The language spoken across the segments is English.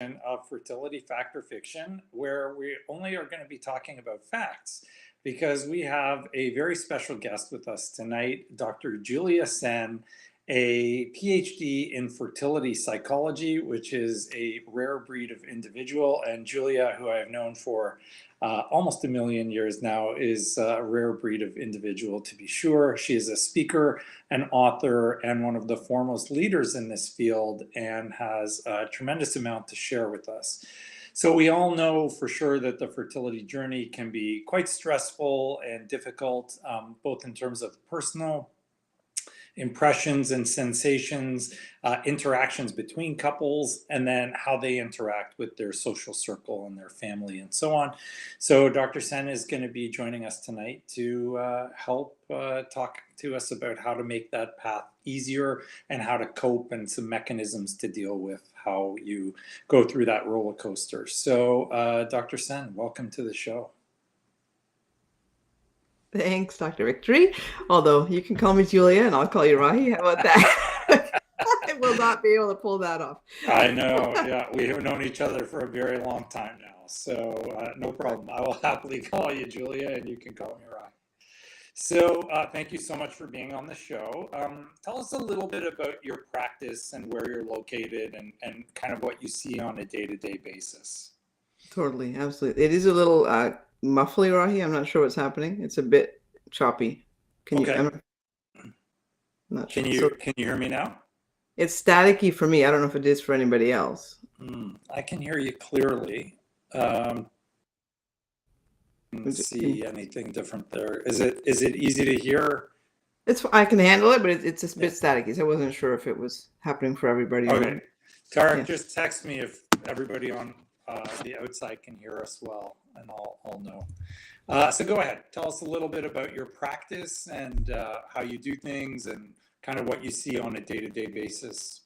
Of Fertility Fact or Fiction, where we only are going to be talking about facts because we have a very special guest with us tonight, Dr. Julia Sen, a PhD in fertility psychology, which is a rare breed of individual. And Julia, who I have known for almost a million years now, is a rare breed of individual to be sure. She is a speaker, an author, and one of the foremost leaders in this field, and has a tremendous amount to share with us. So we all know for sure that the fertility journey can be quite stressful and difficult, both in terms of personal impressions and sensations, interactions between couples, and then how they interact with their social circle and their family and so on. So Dr. Sen is going to be joining us tonight to help talk to us about how to make that path easier and how to cope and some mechanisms to deal with how you go through that roller coaster. So Dr. Sen, welcome to the show. Thanks, Dr. Victory. Although you can call me Julia and I'll call you Rahi. How about that? I will not be able to pull that off. I know. Yeah, we have known each other for a very long time now. So no problem. I will happily call you Julia and you can call me Rahi. So thank you so much for being on the show. Tell us a little bit about your practice and where you're located and kind of what you see on a day-to-day basis. Totally. Absolutely. It is a little muffly, Rahi. I'm not sure what's happening. It's a bit choppy. Can Okay. I'm not sure. Can you hear me now? It's staticky for me. I don't know if it is for anybody else. I can hear you clearly. Let's see anything different there. Is it easy to hear? I can handle it, but it's a bit staticky. So I wasn't sure if it was happening for everybody. Okay. Tarek, just text me if everybody on the outside can hear us well, and I'll know. So go ahead. Tell us a little bit about your practice and how you do things and kind of what you see on a day-to-day basis.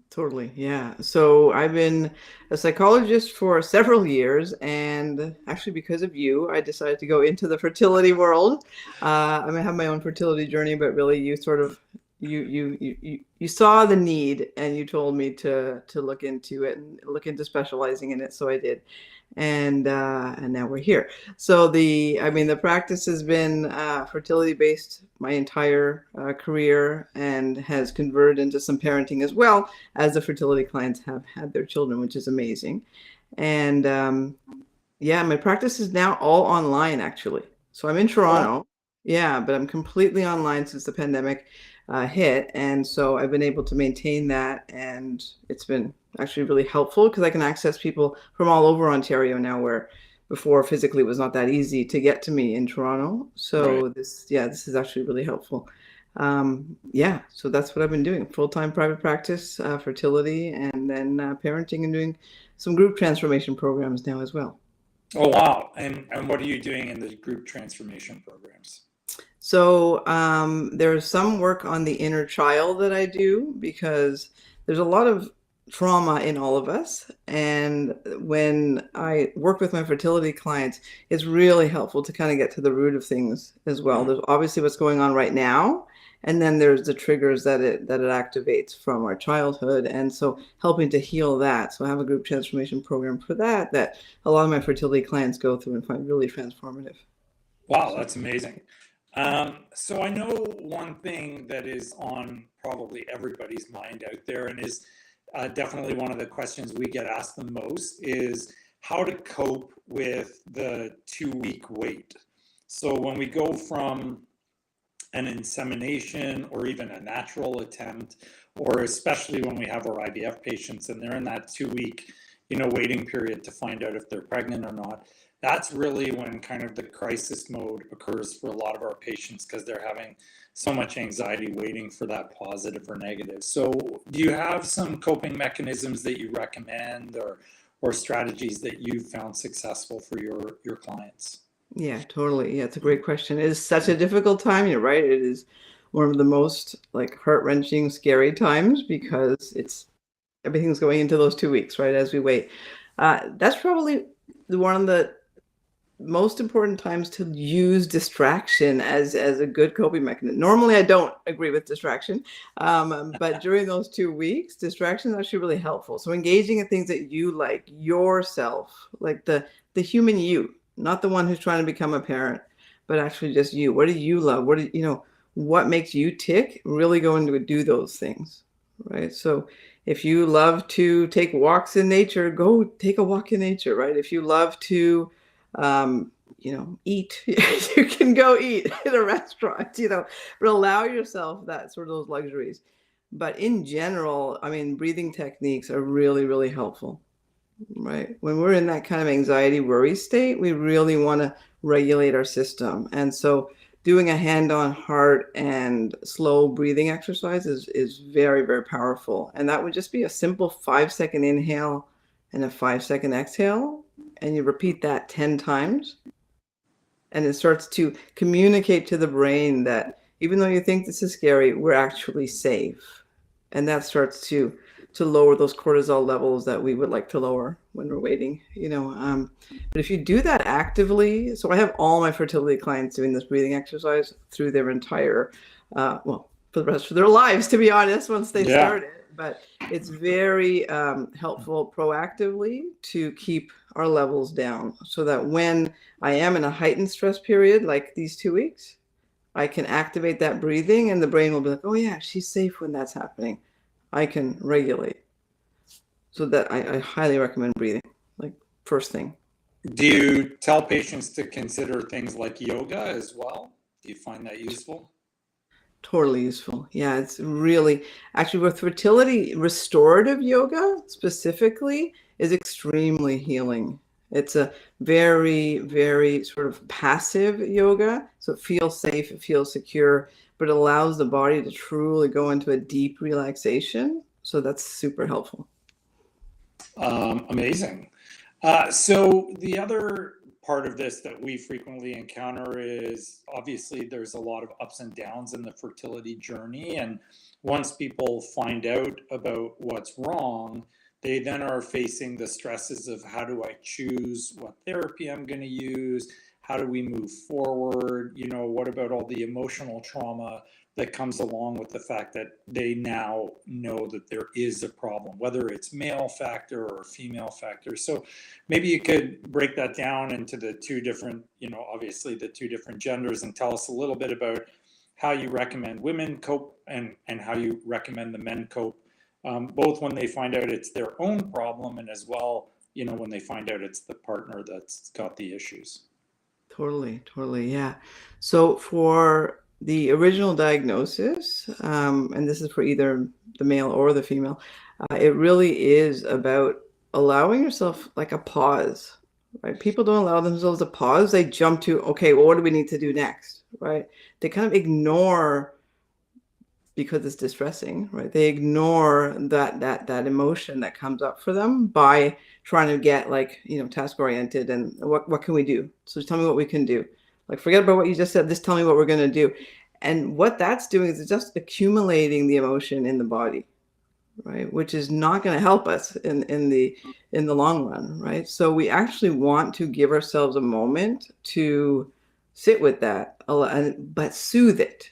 Totally. Yeah. So I've been a psychologist for several years, and actually because of you, I decided to go into the fertility world. I have my own fertility journey, but really you sort of, you saw the need and you told me to look into it and look into specializing in it. So I did. And now we're here. So the practice has been fertility based my entire career and has converted into some parenting as well as the fertility clients have had their children, which is amazing. And my practice is now all online actually. So I'm in Toronto. Yeah, but I'm completely online since the pandemic hit. And so I've been able to maintain that, and it's been actually really helpful because I can access people from all over Ontario now, where before physically it was not that easy to get to me in Toronto. So right. This is actually really helpful. So that's what I've been doing: full-time private practice, fertility, and then parenting, and doing some group transformation programs now as well. Oh, wow. And what are you doing in the group transformation programs? So there's some work on the inner child that I do, because there's a lot of trauma in all of us. And when I work with my fertility clients, it's really helpful to kind of get to the root of things as well. There's obviously what's going on right now, and then there's the triggers that it activates from our childhood. And so helping to heal that. So I have a group transformation program for that a lot of my fertility clients go through and find really transformative. Wow, that's amazing. So I know one thing that is on probably everybody's mind out there, and is definitely one of the questions we get asked the most, is how to cope with the 2-week wait. So when we go from an insemination or even a natural attempt, or especially when we have our IVF patients and they're in that 2-week, waiting period to find out if they're pregnant or not, that's really when kind of the crisis mode occurs for a lot of our patients, because they're having so much anxiety waiting for that positive or negative. So do you have some coping mechanisms that you recommend, or strategies that you've found successful for your clients? Yeah, totally. Yeah, it's a great question. It is such a difficult time. You're right. It is one of the most heart-wrenching, scary times, because everything's going into those 2 weeks, right, as we wait. That's probably one of the most important times to use distraction as a good coping mechanism. Normally, I don't agree with distraction, but during those 2 weeks, distraction is actually really helpful. So engaging in things that you like yourself, like the human you, not the one who's trying to become a parent, but actually just you. What do you love? What do you know? What makes you tick? Really go into do those things, right? So if you love to take walks in nature, go take a walk in nature, right? If you love to eat, you can go eat in a restaurant, but allow yourself that sort of those luxuries. But in general, I mean, breathing techniques are really, really helpful, right? When we're in that kind of anxiety worry state, we really want to regulate our system. And so doing a hand on heart and slow breathing exercise is very, very powerful. And that would just be a simple 5-second inhale and a 5-second exhale. And you repeat that 10 times. And it starts to communicate to the brain that even though you think this is scary, we're actually safe. And that starts to lower those cortisol levels that we would like to lower when we're waiting, But if you do that actively, so I have all my fertility clients doing this breathing exercise through their entire, for the rest of their lives, to be honest, once they start it. But it's very helpful proactively to keep our levels down so that when I am in a heightened stress period, like these 2 weeks, I can activate that breathing and the brain will be like, oh yeah, she's safe when that's happening. I can regulate. So that I highly recommend breathing, like first thing. Do you tell patients to consider things like yoga as well? Do you find that useful? Totally useful. Yeah, it's really actually with fertility, restorative yoga specifically is extremely healing. It's a very, very sort of passive yoga. So it feels safe, it feels secure, but it allows the body to truly go into a deep relaxation. So that's super helpful. Amazing. So the other part of this that we frequently encounter is obviously there's a lot of ups and downs in the fertility journey. And once people find out about what's wrong, they then are facing the stresses of how do I choose what therapy I'm going to use? How do we move forward? What about all the emotional trauma that comes along with the fact that they now know that there is a problem, whether it's male factor or female factor. So maybe you could break that down into the two different, obviously the two different genders, and tell us a little bit about how you recommend women cope and how you recommend the men cope, both when they find out it's their own problem and as well, when they find out it's the partner that's got the issues. Totally, totally. Yeah. So for the original diagnosis, and this is for either the male or the female, it really is about allowing yourself like a pause, right? People don't allow themselves a pause. They jump to, okay, well, what do we need to do next, right? They kind of ignore because it's distressing, right? They ignore that emotion that comes up for them by trying to get task oriented and what can we do? So tell me what we can do. Like forget about what you just said. Just tell me what we're going to do. And what that's doing is it's just accumulating the emotion in the body, right? Which is not going to help us in the long run, right? So we actually want to give ourselves a moment to sit with that, but soothe it.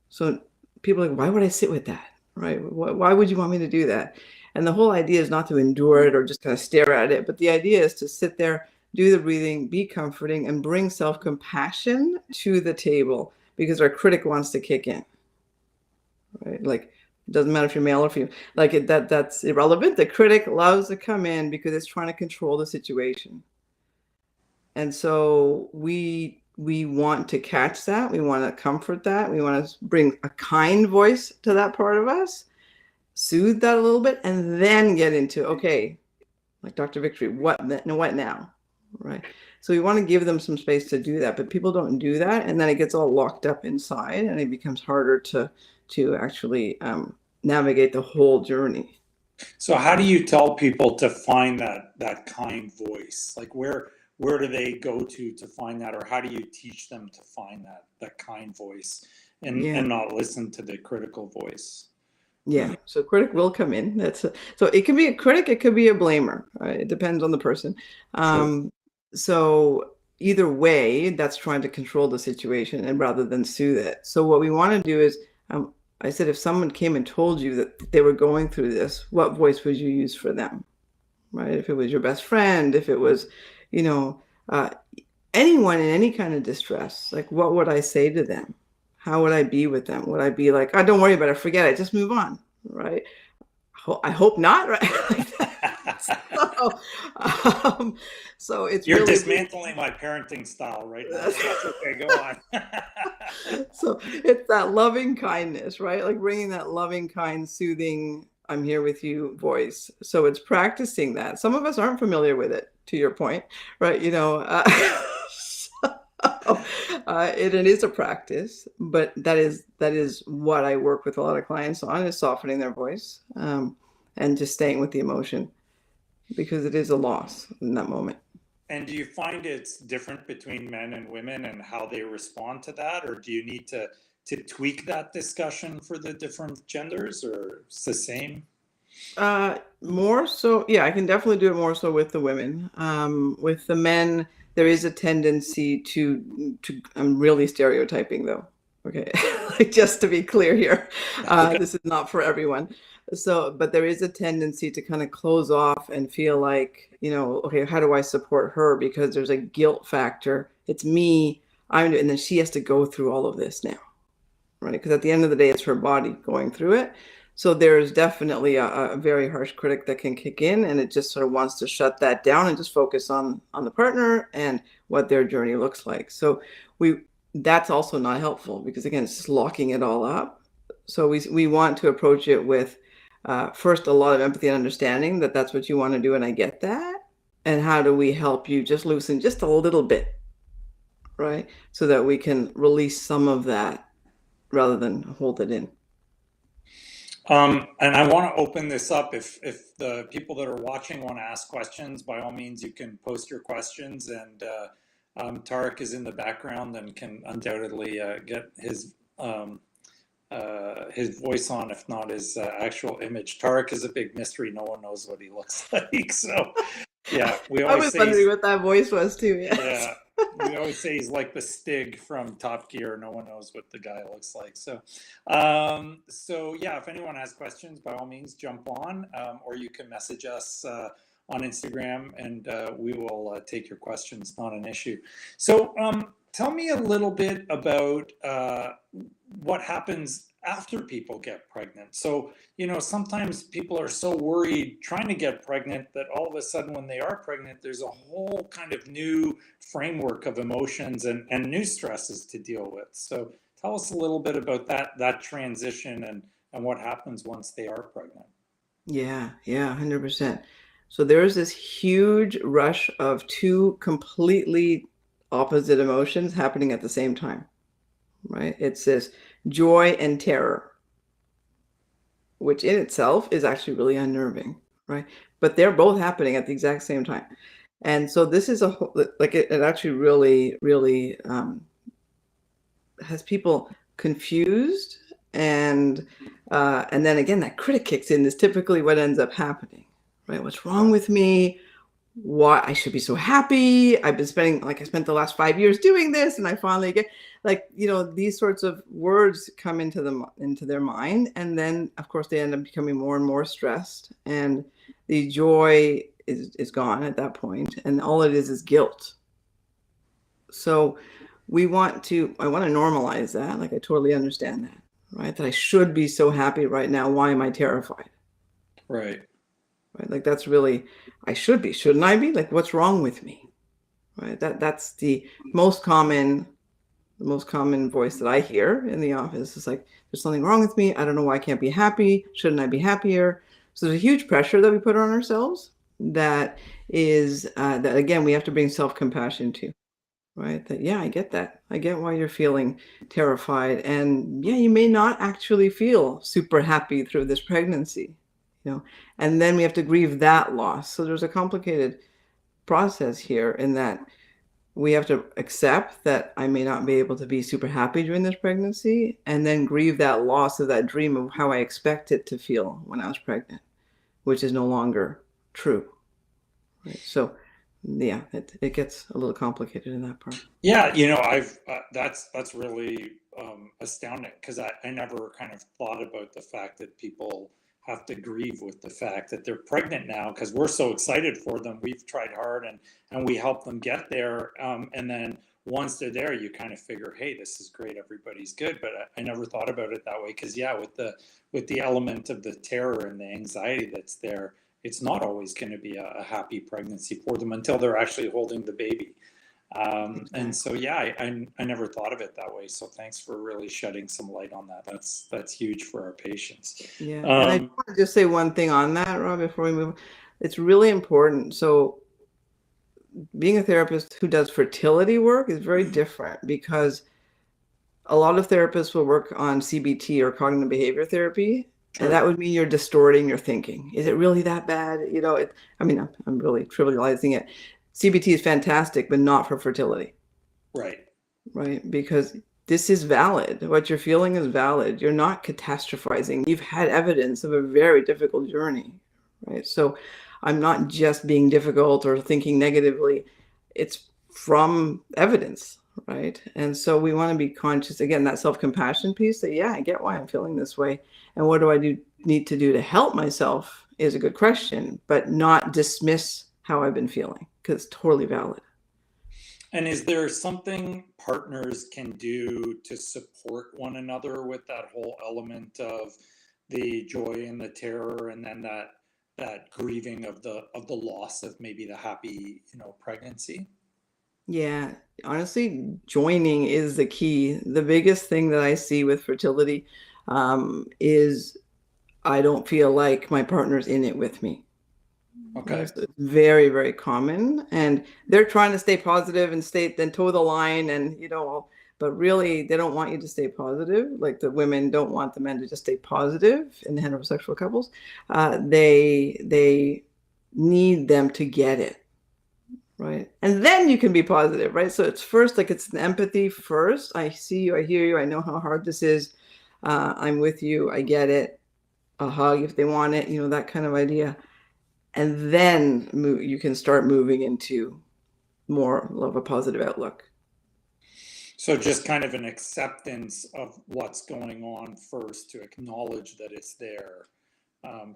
So people are like, why would I sit with that, right? Why would you want me to do that? And the whole idea is not to endure it or just kind of stare at it, but the idea is to sit there, do the breathing, be comforting, and bring self-compassion to the table because our critic wants to kick in, right? Like, it doesn't matter if you're male or female. Like that's irrelevant. The critic loves to come in because it's trying to control the situation. And so we want to catch that. We want to comfort that. We want to bring a kind voice to that part of us, soothe that a little bit, and then get into, okay, like Dr. Victory, what now? Right. So we want to give them some space to do that, but people don't do that. And then it gets all locked up inside and it becomes harder to actually navigate the whole journey. So how do you tell people to find that kind voice? Like where do they go to find that, or how do you teach them to find that kind voice and not listen to the critical voice? Yeah. So critic will come in. So it can be a critic, it could be a blamer. Right? It depends on the person. Sure. So either way, that's trying to control the situation and rather than soothe it. So what we want to do is, I said, if someone came and told you that they were going through this, what voice would you use for them? Right? If it was your best friend, if it was, you know, uh, anyone in any kind of distress, like what would I say to them? How would I be with them? Would I be like, oh, don't worry about it, forget it, just move on, right? I hope not, right? so, um, so it's You're really dismantling my parenting style right now. That's okay. Go on. so it's that loving kindness, right? Like bringing that loving, kind, soothing, I'm here with you voice. So it's practicing that. Some of us aren't familiar with it, to your point, right? It is a practice, but that is what I work with a lot of clients on, is softening their voice, and just staying with the emotion, because it is a loss in that moment. And do you find it's different between men and women and how they respond to that, or do you need to tweak that discussion for the different genders, or it's the same? More so, yeah, I can definitely do it more so with the women. With the men, there is a tendency to I'm really stereotyping though. Okay, like just to be clear here, Okay. this is not for everyone. So, but there is a tendency to kind of close off and feel like, okay, how do I support her? Because there's a guilt factor. It's me, and then she has to go through all of this now, right? Because at the end of the day, it's her body going through it. So there's definitely a very harsh critic that can kick in, and it just sort of wants to shut that down and just focus on the partner and what their journey looks like. So that's also not helpful, because again, it's just locking it all up. So we want to approach it with first a lot of empathy and understanding that that's what you want to do, and I get that. And how do we help you just loosen just a little bit, right? So that we can release some of that rather than hold it in. And I want to open this up. If the people that are watching want to ask questions, by all means, you can post your questions. And Tarek is in the background and can undoubtedly get his voice on, if not his actual image. Tarek is a big mystery. No one knows what he looks like. So, yeah, we I always was say wondering what that voice was too. Yes. yeah, we always say he's like the Stig from Top Gear. No one knows what the guy looks like. So yeah, if anyone has questions, by all means, jump on, or you can message us on Instagram, and we will take your questions. Not an issue. So tell me a little bit about what happens after people get pregnant. So, sometimes people are so worried trying to get pregnant that all of a sudden when they are pregnant, there's a whole kind of new framework of emotions and new stresses to deal with. So tell us a little bit about that transition and what happens once they are pregnant. Yeah, 100%. So there's this huge rush of two completely opposite emotions happening at the same time, right? It's this joy and terror, which in itself is actually really unnerving, right? But they're both happening at the exact same time. And so this is it actually really, really has people confused, and then again, that critic kicks in. Is typically what ends up happening, right? What's wrong with me? Why I should be so happy? I spent the last 5 years doing this, and I finally get, these sorts of words come into their mind, and then of course they end up becoming more and more stressed, and the joy is gone at that point, and all it is guilt. So I want to normalize that. Like, I totally understand that, right? That I should be so happy right now. Why am I terrified? Right. Right? Like, that's really, I should be, shouldn't I be? Like, what's wrong with me? Right? That's the most common voice that I hear in the office. Is like, there's something wrong with me. I don't know why I can't be happy. Shouldn't I be happier? So there's a huge pressure that we put on ourselves that is that, again, we have to bring self-compassion to. Right? That, yeah, I get that. I get why you're feeling terrified. And yeah, you may not actually feel super happy through this pregnancy, and then we have to grieve that loss. So there's a complicated process here, in that we have to accept that I may not be able to be super happy during this pregnancy, and then grieve that loss of that dream of how I expect it to feel when I was pregnant, which is no longer true. Right? So yeah, it gets a little complicated in that part. Yeah, I've that's really astounding because I never kind of thought about the fact that people have to grieve with the fact that they're pregnant now because we're so excited for them. We've tried hard and we help them get there. And then once they're there, you kind of figure, hey, this is great, everybody's good. But I never thought about it that way because yeah, with the element of the terror and the anxiety that's there, it's not always going to be a happy pregnancy for them until they're actually holding the baby. And so, Exactly. yeah, I never thought of it that way. So thanks for really shedding some light on that. That's huge for our patients. Yeah, and I Um, want to just say one thing on that, Rob, before we move. It's really important. So being a therapist who does fertility work is very different because a lot of therapists will work on CBT or cognitive behavior therapy, and sure, that would mean you're distorting your thinking. Is it really that bad? I mean, I'm really trivializing it. CBT is fantastic, but not for fertility, right. right? Because this is valid. What you're feeling is valid. You're not catastrophizing. You've had evidence of a very difficult journey, right? So I'm not just being difficult or thinking negatively. It's from evidence, right? And so we want to be conscious, again, that self-compassion piece that, yeah, I get why I'm feeling this way. And what do I need to do to help myself is a good question, but not dismiss how I've been feeling because it's totally valid. And is there something partners can do to support one another with that whole element of the joy and the terror, and then that grieving of the loss of maybe the happy, pregnancy? Yeah, honestly, joining is the key. The biggest thing that I see with fertility is I don't feel like my partner's in it with me. Okay. Right? So it's very, very common, and they're trying to stay positive and then toe the line, and but really they don't want you to stay positive. Like the women don't want the men to just stay positive in the heterosexual couples. They need them to get it. Right. And then you can be positive, right? So it's first, like it's an empathy first. I see you, I hear you, I know how hard this is. I'm with you, I get it. A hug if they want it, that kind of idea. And then you can start moving into more of a positive outlook. So just kind of an acceptance of what's going on first to acknowledge that it's there,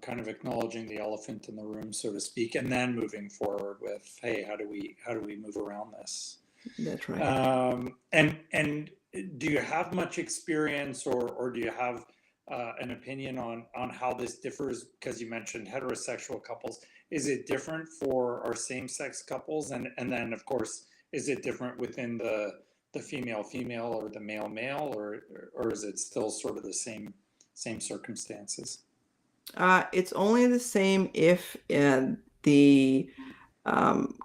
kind of acknowledging the elephant in the room, so to speak, and then moving forward with, hey, how do we move around this? That's right. And do you have much experience, or do you have an opinion on how this differs? Because you mentioned heterosexual couples. Is it different for our same-sex couples? And then, of course, is it different within the female-female or the male-male, or is it still sort of the same circumstances? It's only the same if the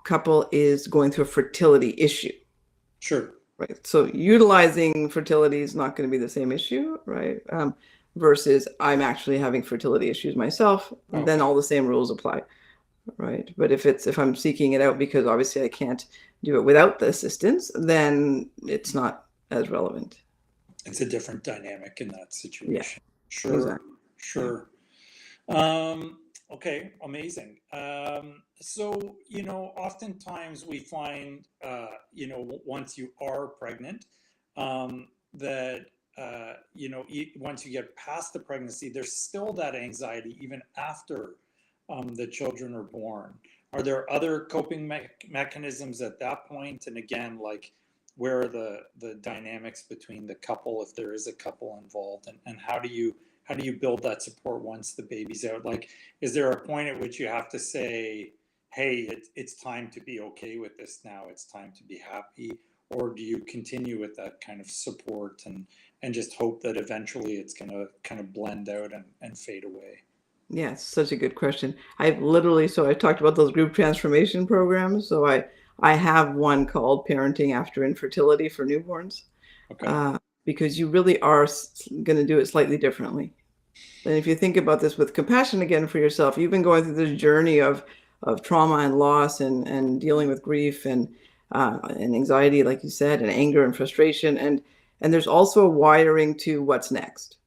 couple is going through a fertility issue. Sure. Right. So utilizing fertility is not going to be the same issue, right? Versus I'm actually having fertility issues myself, then Okay. all the same rules apply, right? But if I'm seeking it out because obviously I can't do it without the assistance, then it's not as relevant. It's a different dynamic in that Yeah, situation. Sure. exactly. Yeah. Sure. Okay, amazing. So, oftentimes we find, once you are pregnant, that, once you get past the pregnancy, there's still that anxiety even after the children are born. Are there other coping mechanisms at that point? And again, like, where are the dynamics between the couple, if there is a couple involved, and how do you build that support once the baby's out? Like, is there a point at which you have to say, hey, it's time to be okay with this now, it's time to be happy? Or do you continue with that kind of support and just hope that eventually it's going to kind of blend out and fade away? Yeah, it's such a good question. So I talked about those group transformation programs. So I have one called Parenting After Infertility for Newborns, Okay. uh, because you really are going to do it slightly differently. And if you think about this with compassion again for yourself, you've been going through this journey of trauma and loss and dealing with grief and anxiety, like you said, and anger and frustration, and there's also a wiring to what's next,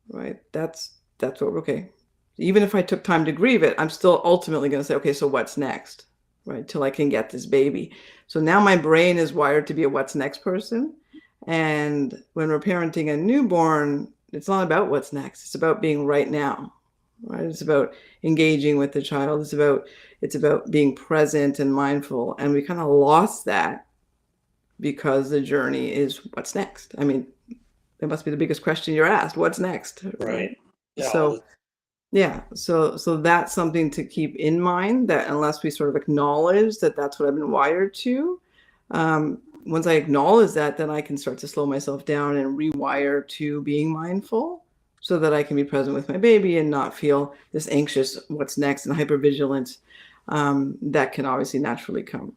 right? That's what okay. Even if I took time to grieve it, I'm still ultimately going to say, okay, so what's next, right, till I can get this baby. So now my brain is wired to be a what's next person. And when we're parenting a newborn, it's not about what's next. It's about being right now, right? It's about engaging with the child. It's about being present and mindful. And we kind of lost that because the journey is what's next. I mean, it must be the biggest question you're asked. What's next, Right. right? Yeah. So yeah, so that's something to keep in mind, that unless we sort of acknowledge that that's what I've been wired to, once I acknowledge that, then I can start to slow myself down and rewire to being mindful so that I can be present with my baby and not feel this anxious what's next and hypervigilance that can obviously naturally come.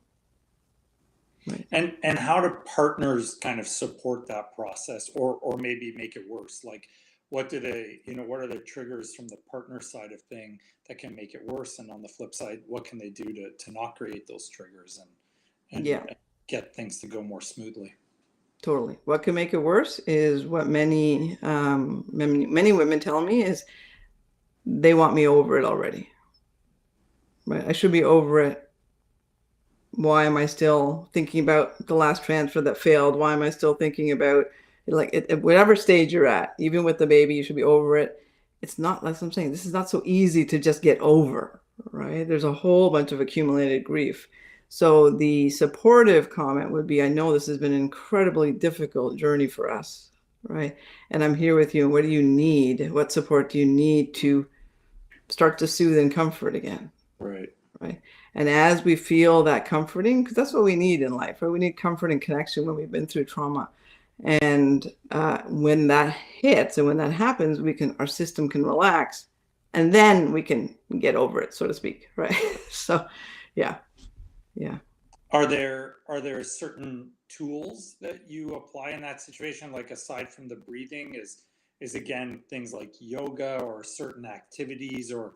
Right. And how do partners kind of support that process, or maybe make it worse? Like, what do they, what are the triggers from the partner side of thing that can make it worse? And on the flip side, what can they do to not create those triggers Yeah, and get things to go more smoothly? totally. What can make it worse is what many women tell me is they want me over it already. Right? I should be over it. Why am I still thinking about the last transfer that failed? Why am I still thinking about, like, at whatever stage you're at, even with the baby, you should be over it. It's not, like I'm saying, this is not so easy to just get over, right? There's a whole bunch of accumulated grief. So the supportive comment would be, I know this has been an incredibly difficult journey for us, right? And I'm here with you. And what do you need? What support do you need to start to soothe and comfort again? Right. Right. And as we feel that comforting, because that's what we need in life, right? We need comfort and connection when we've been through trauma. And when that hits and when that happens, our system can relax, and then we can get over it, so to speak, right? So, yeah, yeah. Are there certain tools that you apply in that situation? Like, aside from the breathing, is again things like yoga or certain activities, or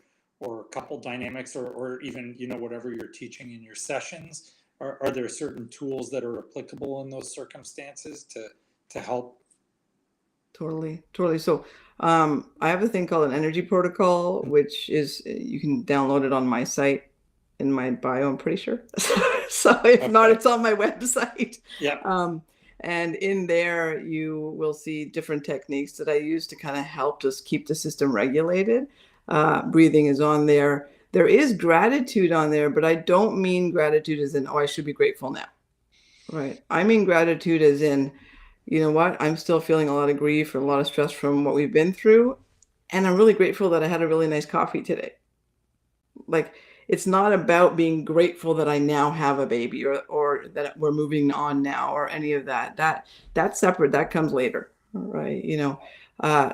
couple dynamics, or even, whatever you're teaching in your sessions? Are there certain tools that are applicable in those circumstances to help? Totally, totally. So, I have a thing called an energy protocol, which is, you can download it on my site in my bio, I'm pretty sure. So if not, Okay. it's on my website. Yeah. Um, and in there, you will see different techniques that I use to kind of help just keep the system regulated. Breathing is on there. There is gratitude on there, but I don't mean gratitude as in, oh, I should be grateful now. Right. I mean gratitude as in, you know what? I'm still feeling a lot of grief or a lot of stress from what we've been through. And I'm really grateful that I had a really nice coffee today. Like, it's not about being grateful that I now have a baby, or that we're moving on now, or any of that. That's separate. That comes later. Right.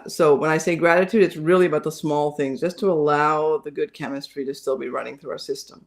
So when I say gratitude, it's really about the small things, just to allow the good chemistry to still be running through our system.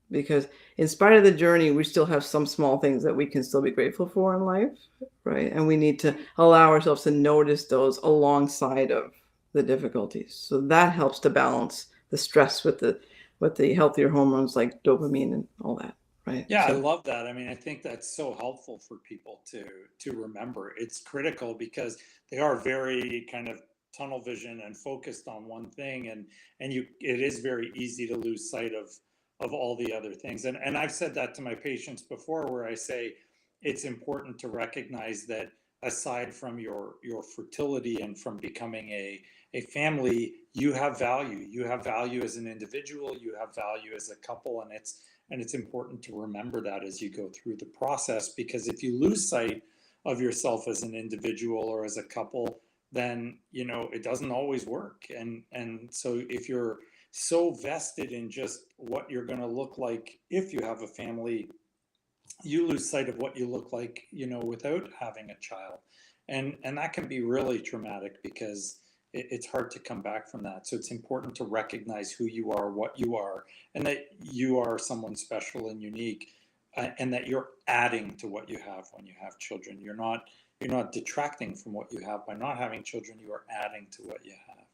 Because in spite of the journey, we still have some small things that we can still be grateful for in life, right? And we need to allow ourselves to notice those alongside of the difficulties. So that helps to balance the stress with the healthier hormones like dopamine and all that, right? Yeah, I So love that. I mean, I think that's so helpful for people to remember. It's critical because they are very kind of tunnel vision and focused on one thing, and it is very easy to lose sight of all the other things. And I've said that to my patients before, where I say it's important to recognize that aside from your fertility and from becoming a family, you have value. You have value as an individual, you have value as a couple, and it's important to remember that as you go through the process, because if you lose sight of yourself as an individual or as a couple, then it doesn't always work. And so if you're so vested in just what you're going to look like if you have a family, you lose sight of what you look like without having a child. And that can be really traumatic, because it's hard to come back from that. So it's important to recognize who you are, what you are, and that you are someone special and unique, and that you're adding to what you have when you have children. You're not detracting from what you have by not having children. You are adding to what you have.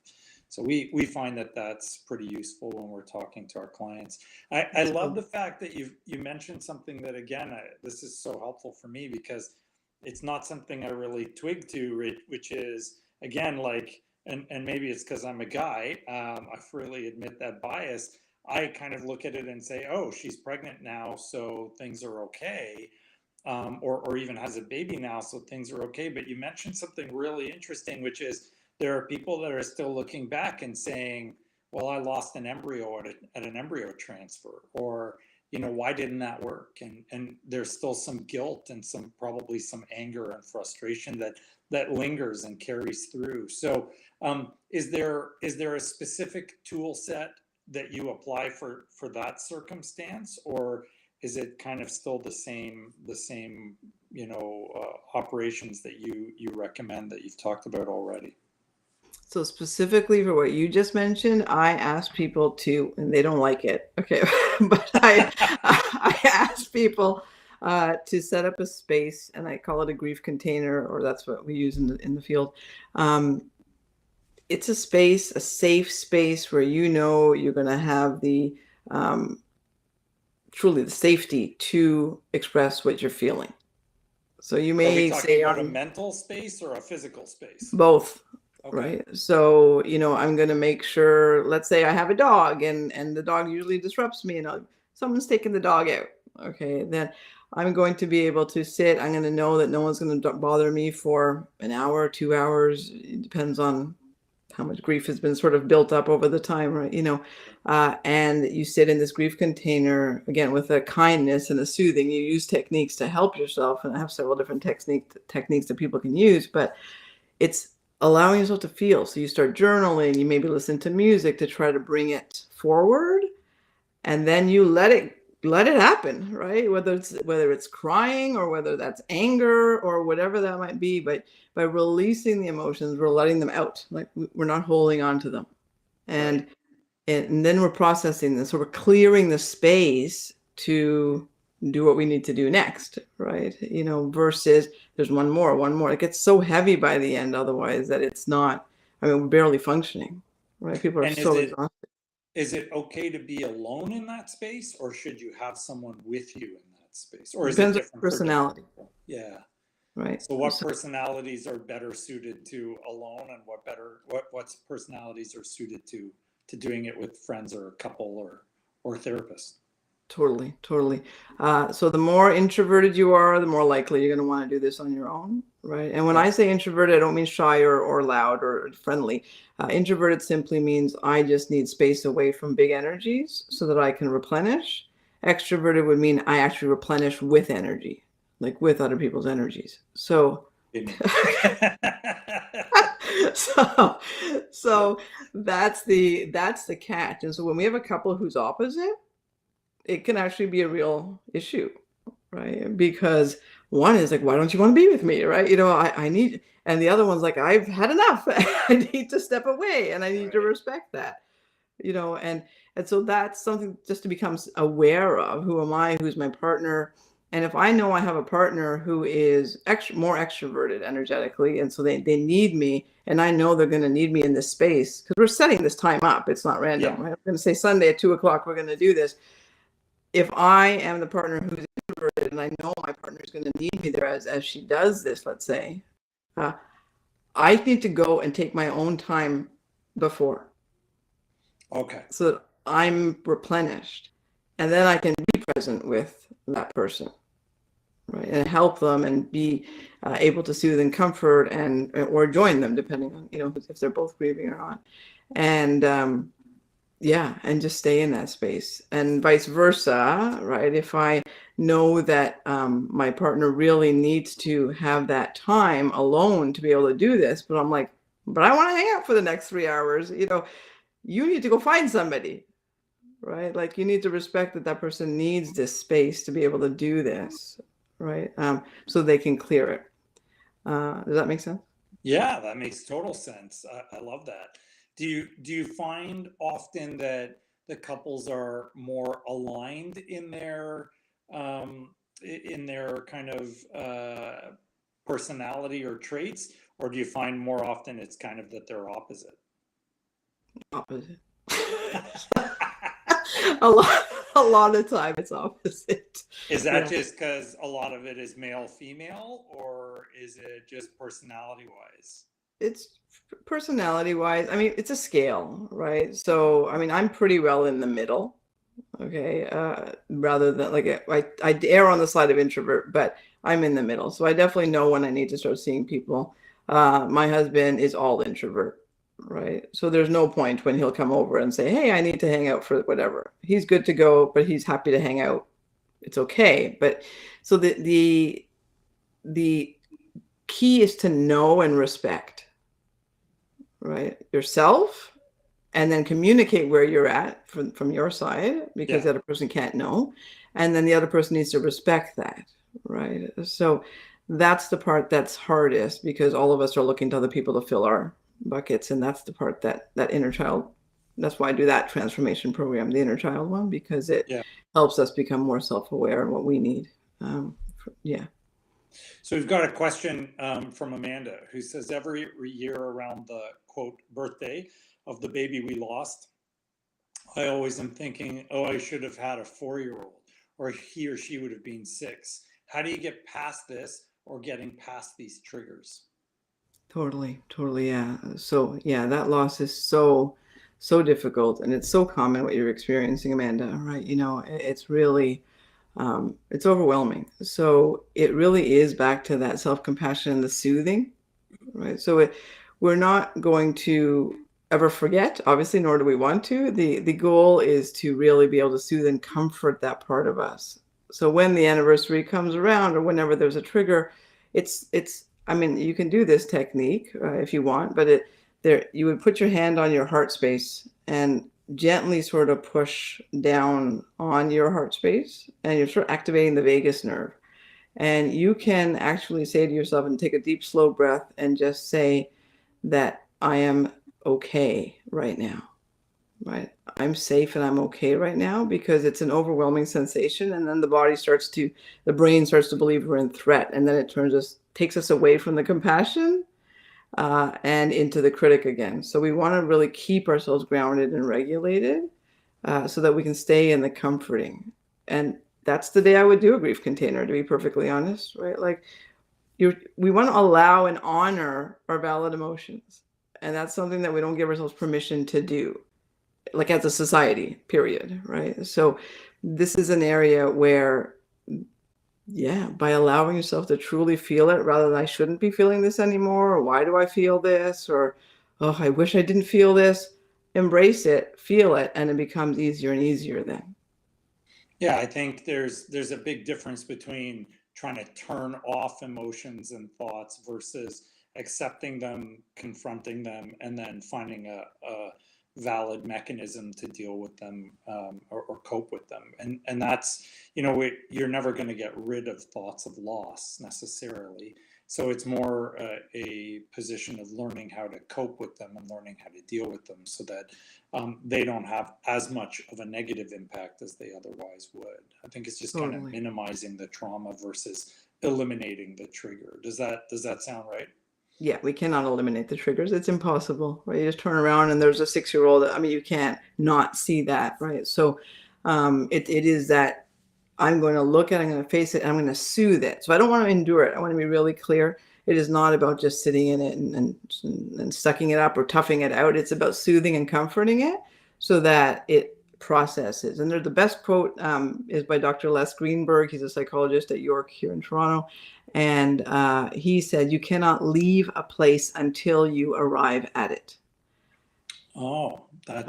So we find that that's pretty useful when we're talking to our clients. I that's love cool. the fact that you mentioned something that, again, this is so helpful for me, because it's not something I really twig to, which is, again, like, and maybe it's because I'm a guy, I freely admit that bias. I kind of look at it and say, oh, she's pregnant now, so things are okay. Or even has a baby now, so things are okay. But you mentioned something really interesting, which is there are people that are still looking back and saying, well, I lost an embryo at an embryo transfer, or, why didn't that work? And there's still some guilt and probably some anger and frustration that lingers and carries through. So is there a specific tool set that you apply for that circumstance, or is it kind of still the same operations that you recommend that you've talked about already? So specifically for what you just mentioned, I ask people to, and they don't like it, okay, but I ask people to set up a space, and I call it a grief container, or that's what we use in the field. Um, it's a space, a safe space where you're going to have the truly the safety to express what you're feeling. So you Are we may talking say about a mental space or a physical space? both. Okay. Right. So, I'm going to make sure, let's say I have a dog and the dog usually disrupts me and someone's taking the dog out. Okay. Then I'm going to be able to sit. I'm going to know that no one's going to bother me for an hour, 2 hours. It depends on how much grief has been sort of built up over the time, right? And you sit in this grief container again with a kindness and a soothing. You use techniques to help yourself, and I have several different techniques that people can use, but it's allowing yourself to feel. So you start journaling, you maybe listen to music to try to bring it forward, and then you let it happen, right? Whether it's crying or whether that's anger or whatever that might be, but by releasing the emotions, we're letting them out. Like we're not holding on to them. And Right. and then we're processing this, so we're clearing the space to do what we need to do next, right? Versus there's one more. It gets so heavy by the end otherwise that it's not, we're barely functioning, right? People are And is so it exhausted. is it okay to be alone in that space, or should you have someone with you in that space? Or is it Depends on different for different personality, people? Yeah. right? So what So personalities are better suited to alone, and what personalities are suited to doing it with friends or a couple or therapist? totally, totally. So the more introverted you are, the more likely you're going to want to do this on your own, right? And when Yeah. I say introverted, I don't mean shy or loud or friendly. Introverted simply means I just need space away from big energies so that I can replenish. Extroverted would mean I actually replenish with energy, like with other people's energies. So Amen. so so that's the catch. And so when we have a couple who's opposite, it can actually be a real issue, right? Because one is like, why don't you want to be with me? Right. I need, and the other one's like, I've had enough. I need to step away and I need to Right. respect that, and so that's something just to become aware of. Who am I? Who's my partner? And if I know I have a partner who is more extroverted energetically, and so they need me, and I know they're going to need me in this space because we're setting this time up. It's not random, Yeah. right? I'm going to say Sunday at 2 o'clock, we're going to do this. If I am the partner who's introverted and I know my partner is going to need me there as she does this, let's say, uh, I need to go and take my own time before Okay. so that I'm replenished. And then I can be present with that person, right? And help them and be able to soothe and comfort or join them, depending on, if they're both grieving or not. And yeah, and just stay in that space, and vice versa, right? If I know that my partner really needs to have that time alone to be able to do this, but I'm like, but I want to hang out for the next 3 hours, you need to go find somebody, right? Like you need to respect that person needs this space to be able to do this, right? So they can clear it. Does that make sense? Yeah, that makes total sense. I love that. Do you find often that the couples are more aligned in their kind of personality or traits, or do you find more often it's kind of that they're opposite? Opposite. a lot a lot of time it's opposite. Is that Yeah. just because a lot of it is male female, or is it just personality wise? it's personality wise. I mean, it's a scale, right? So, I mean, I'm pretty well in the middle. Okay. Rather than like I err on the side of introvert, but I'm in the middle. So I definitely know when I need to start seeing people. My husband is all introvert, right? So there's no point when he'll come over and say, "Hey, I need to hang out for whatever." He's good to go, but he's happy to hang out. It's okay. But so the key is to know and respect, right? Yourself, and then communicate where you're at from your side, because Yeah. the other person can't know. And then the other person needs to respect that, right? So that's the part that's hardest, because all of us are looking to other people to fill our buckets. And that's the part that inner child, that's why I do that transformation program, the inner child one, because it Yeah. helps us become more self-aware of what we need. Yeah. So we've got a question from Amanda, who says every year around the quote birthday of the baby we lost, I always am thinking, oh, I should have had a 4-year-old, or he or she would have been 6. How do you get past this, or getting past these triggers? Totally, yeah. So yeah, that loss is so difficult, and it's so common what you're experiencing, Amanda, right? It's really it's overwhelming. So it really is back to that self-compassion and the soothing, right? So we're not going to ever forget, obviously, nor do we want to. The goal is to really be able to soothe and comfort that part of us. So when the anniversary comes around, or whenever there's a trigger, it's I mean, you can do this technique if you want, but you would put your hand on your heart space and gently sort of push down on your heart space, and you're sort of activating the vagus nerve. And you can actually say to yourself, and take a deep, slow breath, and just say that I am okay right now, right? I'm safe and I'm okay right now, because it's an overwhelming sensation. And then the brain starts to believe we're in threat. And then it takes us away from the compassion and into the critic again. So we want to really keep ourselves grounded and regulated so that we can stay in the comforting. And that's the day I would do a grief container, to be perfectly honest, right? Like we want to allow and honor our valid emotions. And that's something that we don't give ourselves permission to do, like as a society, period, right? So this is an area where, yeah, by allowing yourself to truly feel it, rather than I shouldn't be feeling this anymore, or why do I feel this, or oh, I wish I didn't feel this. Embrace it, feel it, and it becomes easier and easier then. Yeah, I think there's a big difference between trying to turn off emotions and thoughts versus accepting them, confronting them, and then finding a valid mechanism to deal with them, or cope with them. And that's, you're never going to get rid of thoughts of loss necessarily. So it's more a position of learning how to cope with them and learning how to deal with them, so that they don't have as much of a negative impact as they otherwise would. I think it's just kind of Totally. minimizing the trauma versus eliminating the trigger. Does that sound right? Yeah, we cannot eliminate the triggers. It's impossible, right? You just turn around and there's a 6-year-old. I mean, you can't not see that, right? So it is that I'm going to look at it, I'm going to face it, and I'm going to soothe it. So I don't want to endure it. I want to be really clear. It is not about just sitting in it and sucking it up or toughing it out. It's about soothing and comforting it so that it processes. And the best quote is by Dr. Les Greenberg. He's a psychologist at York here in Toronto. And he said, you cannot leave a place until you arrive at it. Oh, Right?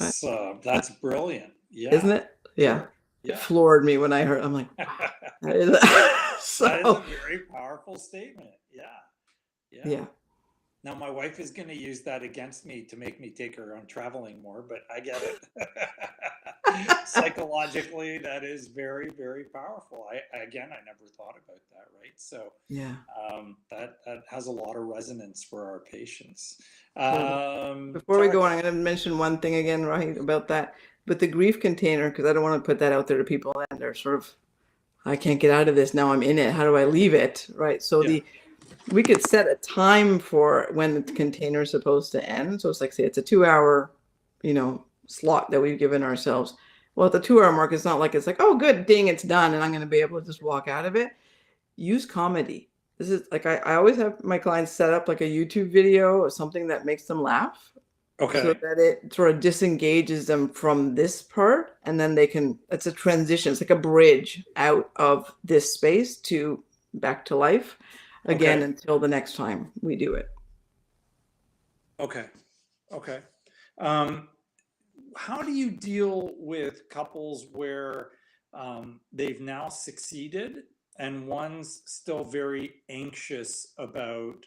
that's brilliant. Isn't Yeah, it? Yeah. sure. It Yeah. floored me when I heard. I'm like, that is That is a so. very powerful statement. Yeah. Yeah. Yeah. Now my wife is going to use that against me to make me take her on traveling more, but I get it. Psychologically, that is very, very powerful. Again, I never thought about that, right? So Yeah. that has a lot of resonance for our patients. Totally. Before we Tara, go on, I'm going to mention one thing again, right, about that. But the grief container, because I don't want to put that out there to people, and they're sort of, I can't get out of this now. I'm in it. How do I leave it? Right. So yeah. we could set a time for when the container is supposed to end. So it's like, say it's a 2-hour, slot that we've given ourselves. Well, at the 2-hour mark, it's not like it's like, oh, good, ding, it's done, and I'm going to be able to just walk out of it. Use comedy. this is like, I always have my clients set up like a YouTube video or something that makes them laugh, so Okay. that it sort of disengages them from this part, and then they can, it's a transition, it's like a bridge out of this space to back to life again Okay. until the next time we do it. Okay. Okay. Um, how do you deal with couples where they've now succeeded and one's still very anxious about,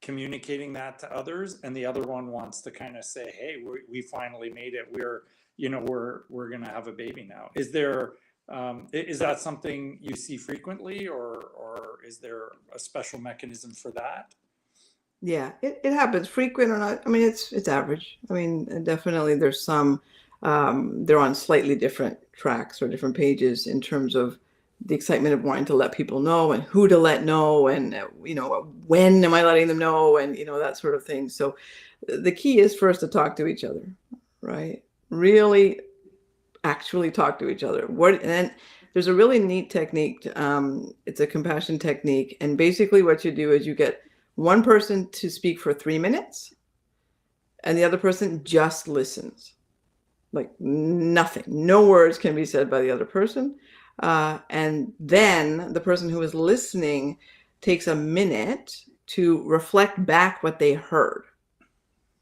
communicating that to others, and the other one wants to kind of say, "Hey, we finally made it. We're gonna have a baby now." Is that something you see frequently, or is there a special mechanism for that? Yeah, it happens, frequent or not. I mean, it's average. I mean, definitely there's some, they're on slightly different tracks or different pages in terms of the excitement of wanting to let people know and who to let know, and when am I letting them know, and that sort of thing. So the key is for us to talk to each other, right? Really actually talk to each other. And then there's a really neat technique. It's a compassion technique. And basically what you do is you get one person to speak for 3 minutes and the other person just listens. Like nothing, no words can be said by the other person. And then the person who is listening takes a minute to reflect back what they heard.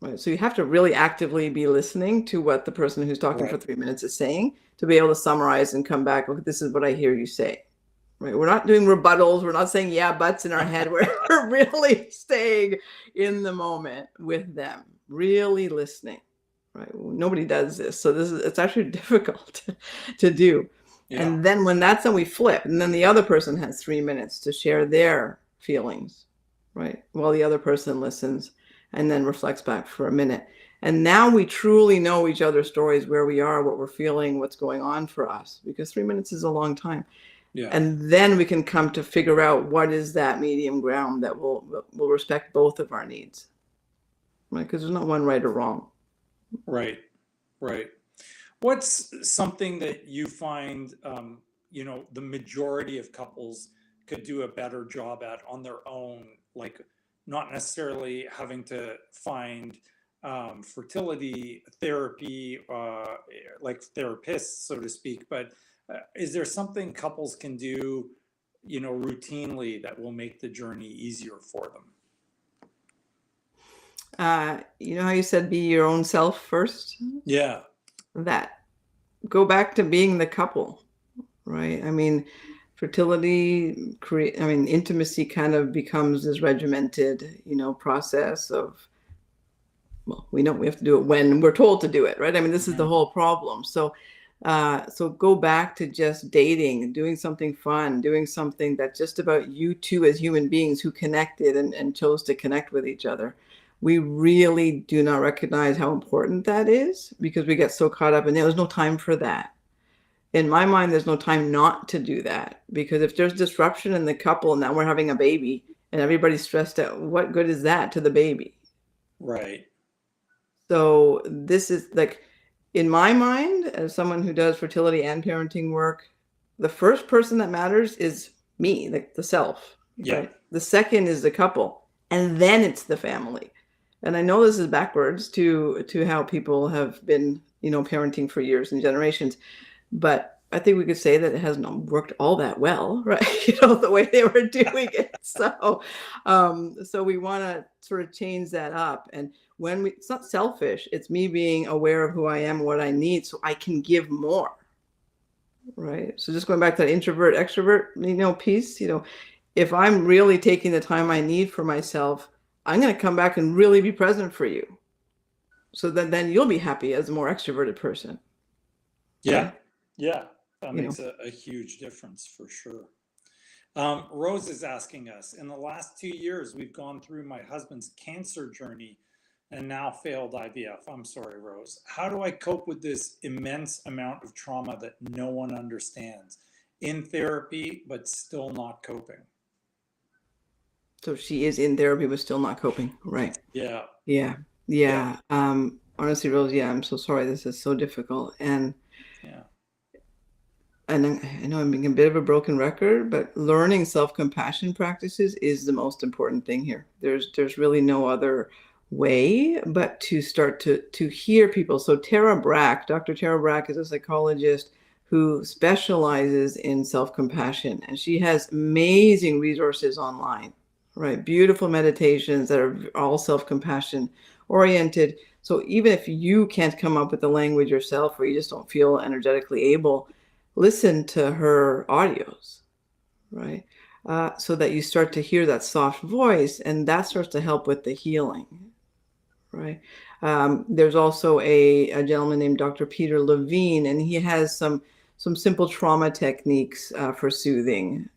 Right. So you have to really actively be listening to what the person who's talking for Right. 3 minutes is saying to be able to summarize and come back. Okay, this is what I hear you say. Right. We're not doing rebuttals. We're not saying yeah, buts in our head. We're really staying in the moment with them, really listening. Right. Nobody does this. So it's actually difficult to do. Yeah. And then when that's done, we flip. And then the other person has 3 minutes to share their feelings, right? While the other person listens and then reflects back for a minute. And now we truly know each other's stories, where we are, what we're feeling, what's going on for us, because 3 minutes is a long time. Yeah. And then we can come to figure out what is that medium ground that will respect both of our needs, right? Because there's not one right or wrong. Right. Right. What's something that you find, the majority of couples could do a better job at on their own, like not necessarily having to find fertility therapy, like therapists, so to speak, but is there something couples can do, routinely that will make the journey easier for them? You know how you said be your own self first? Yeah. That go back to being the couple, right? I mean, fertility create, I mean, intimacy kind of becomes this regimented, process of, well, we know we have to do it when we're told to do it, right? I mean, this is the Mhm. whole problem. So go back to just dating, doing something fun, doing something that's just about you two as human beings who connected and chose to connect with each other. We really do not recognize how important that is because we get so caught up, and there's no time for that. In my mind, there's no time not to do that, because if there's disruption in the couple and now we're having a baby and everybody's stressed out, what good is that to the baby? Right. So this is like, in my mind, as someone who does fertility and parenting work, the first person that matters is me, the self, Yeah. right? The second is the couple, and then it's the family. And I know this is backwards to how people have been, parenting for years and generations, but I think we could say that it hasn't worked all that well, right? The way they were doing it. So we want to sort of change that up. And it's not selfish, it's me being aware of who I am, what I need, so I can give more, right? So just going back to that introvert, extrovert, piece, if I'm really taking the time I need for myself, I'm going to come back and really be present for you. So then you'll be happy as a more extroverted person, Yeah. right? Yeah. That You know. makes a huge difference for sure. Rose is asking us, in the last 2 years, we've gone through my husband's cancer journey and now failed IVF. I'm sorry, Rose. How do I cope with this immense amount of trauma that no one understands? In therapy, but still not coping. So she is in therapy, but still not coping. Right. Yeah. Yeah. Yeah. Yeah. Honestly, Rose, yeah, I'm so sorry. This is so difficult. And Yeah. and I know I'm being a bit of a broken record, but learning self-compassion practices is the most important thing here. There's really no other way but to start to hear people. So Dr. Tara Brach is a psychologist who specializes in self-compassion, and she has amazing resources online, right? Beautiful meditations that are all self-compassion oriented. So even if you can't come up with the language yourself, or you just don't feel energetically able, listen to her audios, right? So that you start to hear that soft voice, and that starts to help with the healing, right? There's also a gentleman named Dr. Peter Levine, and he has some simple trauma techniques for soothing,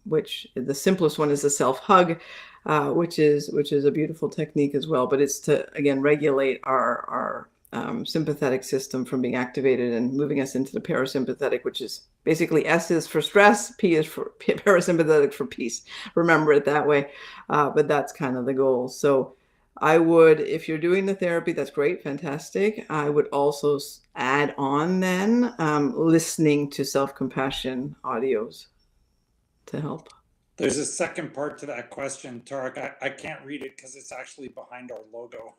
which the simplest one is the self-hug, which is a beautiful technique as well. But it's to, again, regulate our sympathetic system from being activated and moving us into the parasympathetic, which is basically S is for stress, P is for parasympathetic for peace. Remember it that way. But that's kind of the goal. So I would, if you're doing the therapy, that's great, fantastic. I would also add on then listening to self-compassion audios to help. There's a second part to that question, Tarek. I can't read it because it's actually behind our logo.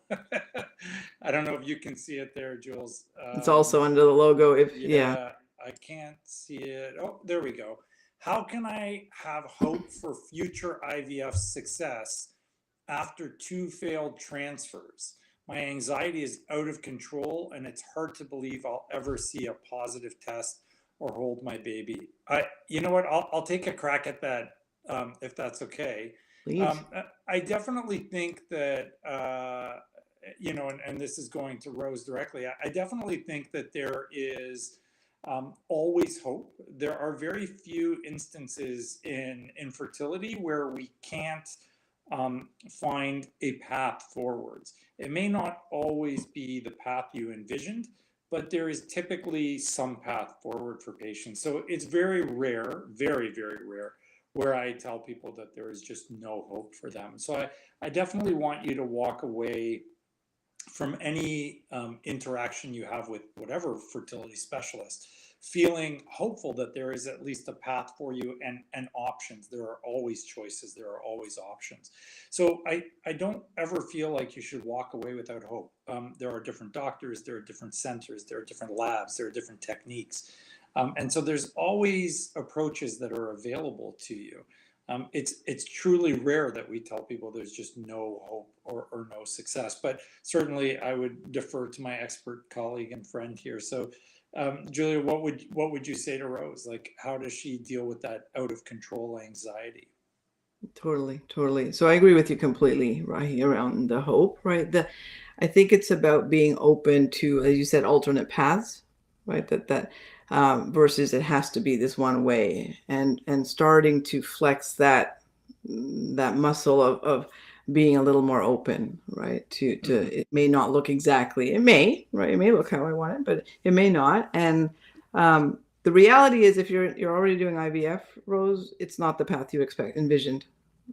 I don't know if you can see it there, Jules. It's also under the logo. Yeah, I can't see it. Oh, there we go. How can I have hope for future IVF success after 2 failed transfers? My anxiety is out of control, and it's hard to believe I'll ever see a positive test or hold my baby. You know what? I'll take a crack at that, if that's okay. Please. I definitely think that, and this is going to Rose directly. I definitely think that there is always hope. There are very few instances in infertility where we can't find a path forwards. It may not always be the path you envisioned, but there is typically some path forward for patients. So it's very rare, very, very rare, where I tell people that there is just no hope for them. So I definitely want you to walk away from any interaction you have with whatever fertility specialist feeling hopeful that there is at least a path for you and options. There are always choices. There are always options. So I don't ever feel like you should walk away without hope. There are different doctors, there are different centers, there are different labs, there are different techniques. And so there's always approaches that are available to you. It's truly rare that we tell people there's just no hope or no success, but certainly I would defer to my expert colleague and friend here. So Julia, what would you say to Rose? Like, how does she deal with that out of control anxiety? Totally. So I agree with you completely, right, around the hope, right? I think it's about being open to, as you said, alternate paths, right? That versus it has to be this one way, and starting to flex that muscle of being a little more open, right? To it may not look exactly, it may, right? It may look how I want it, but it may not. And the reality is, if you're already doing IVF, Rose, it's not the path you envisioned,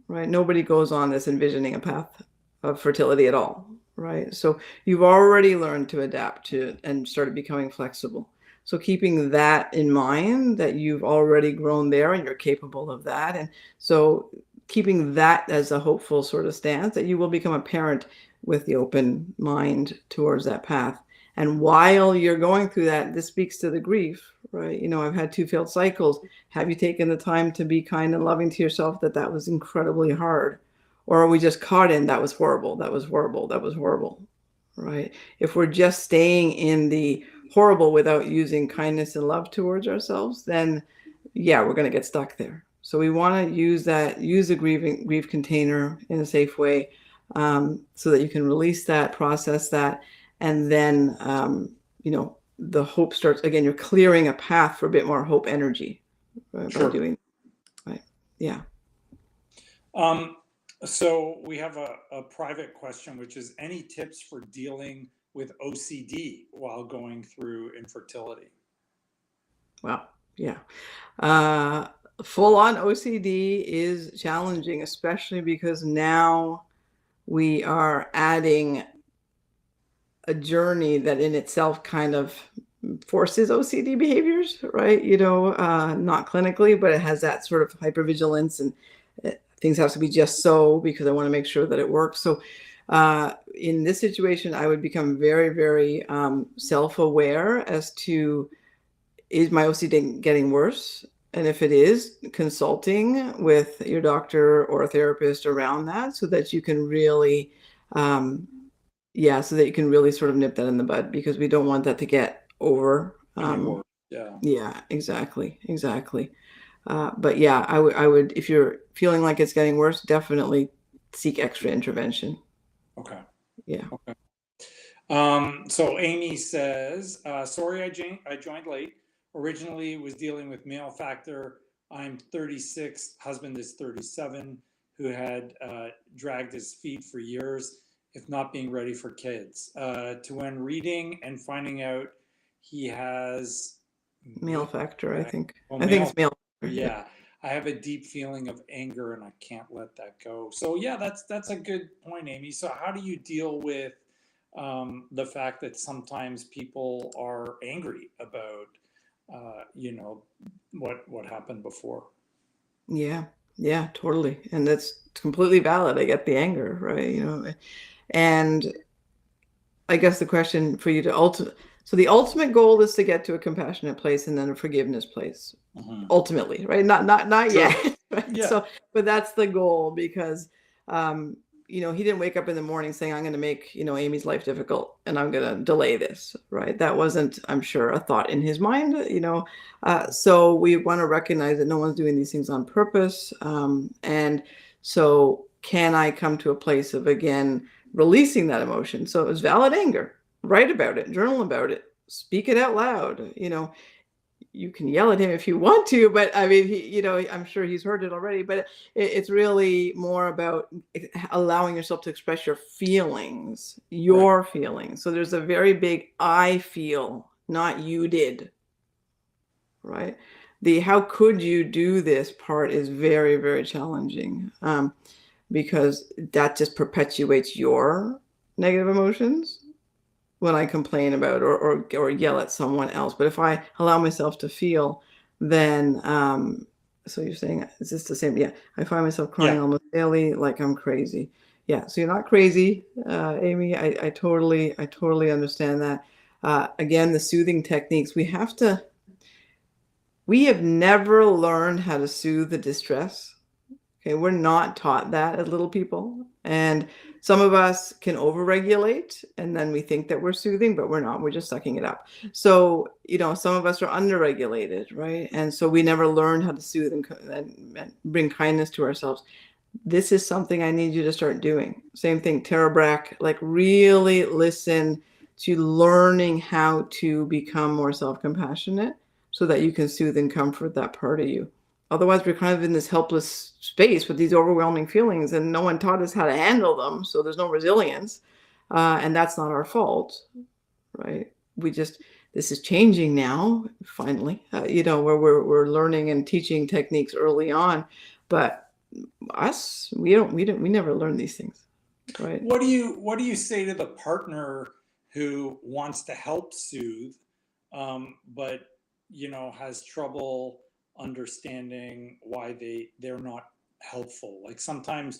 right? Nobody goes on this envisioning a path of fertility at all, right? So you've already learned to adapt to and started becoming flexible. So keeping that in mind, that you've already grown there and you're capable of that. And so keeping that as a hopeful sort of stance, that you will become a parent with the open mind towards that path. And while you're going through that, this speaks to the grief, right? You know, I've had 2 failed cycles. Have you taken the time to be kind and loving to yourself that was incredibly hard? Or are we just caught in that was horrible, that was horrible, that was horrible, right? If we're just staying in the horrible without using kindness and love towards ourselves, then yeah, we're going to get stuck there. So we want to use the grief container in a safe way, so that you can release that, process that, and then the hope starts again. You're clearing a path for a bit more hope energy, right, Sure. by doing, right? Yeah. So we have a private question, which is, any tips for dealing with OCD while going through infertility? Wow. Yeah. Full-on OCD is challenging, especially because now we are adding a journey that in itself kind of forces OCD behaviors, right? Not clinically, but it has that sort of hypervigilance, and things have to be just so because I want to make sure that it works. So in this situation, I would become very, very self-aware as to, is my OCD getting worse? And if it is, consulting with your doctor or a therapist around that so that you can really, so that you can really sort of nip that in the bud, because we don't want that to get over. Anymore. Yeah. Yeah, exactly. But yeah, I would, if you're feeling like it's getting worse, definitely seek extra intervention. Okay. Yeah. Okay. So Amy says, sorry, I joined late. Originally was dealing with male factor. I'm 36, husband is 37, who had dragged his feet for years, if not being ready for kids. To when reading and finding out he has Male factor, I think. well, I think male, it's male. yeah. I have a deep feeling of anger and I can't let that go. So yeah, that's a good point, Amy. So how do you deal with the fact that sometimes people are angry about what happened before? Yeah, totally. And that's completely valid. I get the anger, right? And I guess the question for you so the ultimate goal is to get to a compassionate place and then a forgiveness place. Mhm. Ultimately, right? Not Sure. yet. Right? Yeah. So, but that's the goal, because he didn't wake up in the morning saying, I'm going to make, Amy's life difficult and I'm going to delay this, right? That wasn't, I'm sure, a thought in his mind. So we want to recognize that no one's doing these things on purpose. And so can I come to a place of, again, releasing that emotion? So it was valid anger. Write about it, journal about it, speak it out loud. You can yell at him if you want to, but I mean, I'm sure he's heard it already, but it's really more about allowing yourself to express your feelings, your feelings. So there's a very big I feel, not you did, right? The how could you do this part is very, very challenging, because that just perpetuates your negative emotions when I complain about or yell at someone else. But if I allow myself to feel, then so you're saying, is this the same? Yeah, I find myself crying almost daily, like I'm crazy. Yeah, so you're not crazy, Amy. I totally understand that. Again, the soothing techniques, we have never learned how to soothe the distress. Okay, we're not taught that as little people. And some of us can overregulate and then we think that we're soothing, but we're not. We're just sucking it up. So, some of us are underregulated, right? And so we never learn how to soothe and bring kindness to ourselves. This is something I need you to start doing. Same thing, Tara Brach, like really listen to learning how to become more self-compassionate so that you can soothe and comfort that part of you. Otherwise, we're kind of in this helpless space with these overwhelming feelings, and no one taught us how to handle them. So there's no resilience. And that's not our fault, right? This is changing now, finally, where we're learning and teaching techniques early on. But we never learn these things, right? What do you say to the partner who wants to help soothe, but has trouble understanding why they're not helpful? Like sometimes,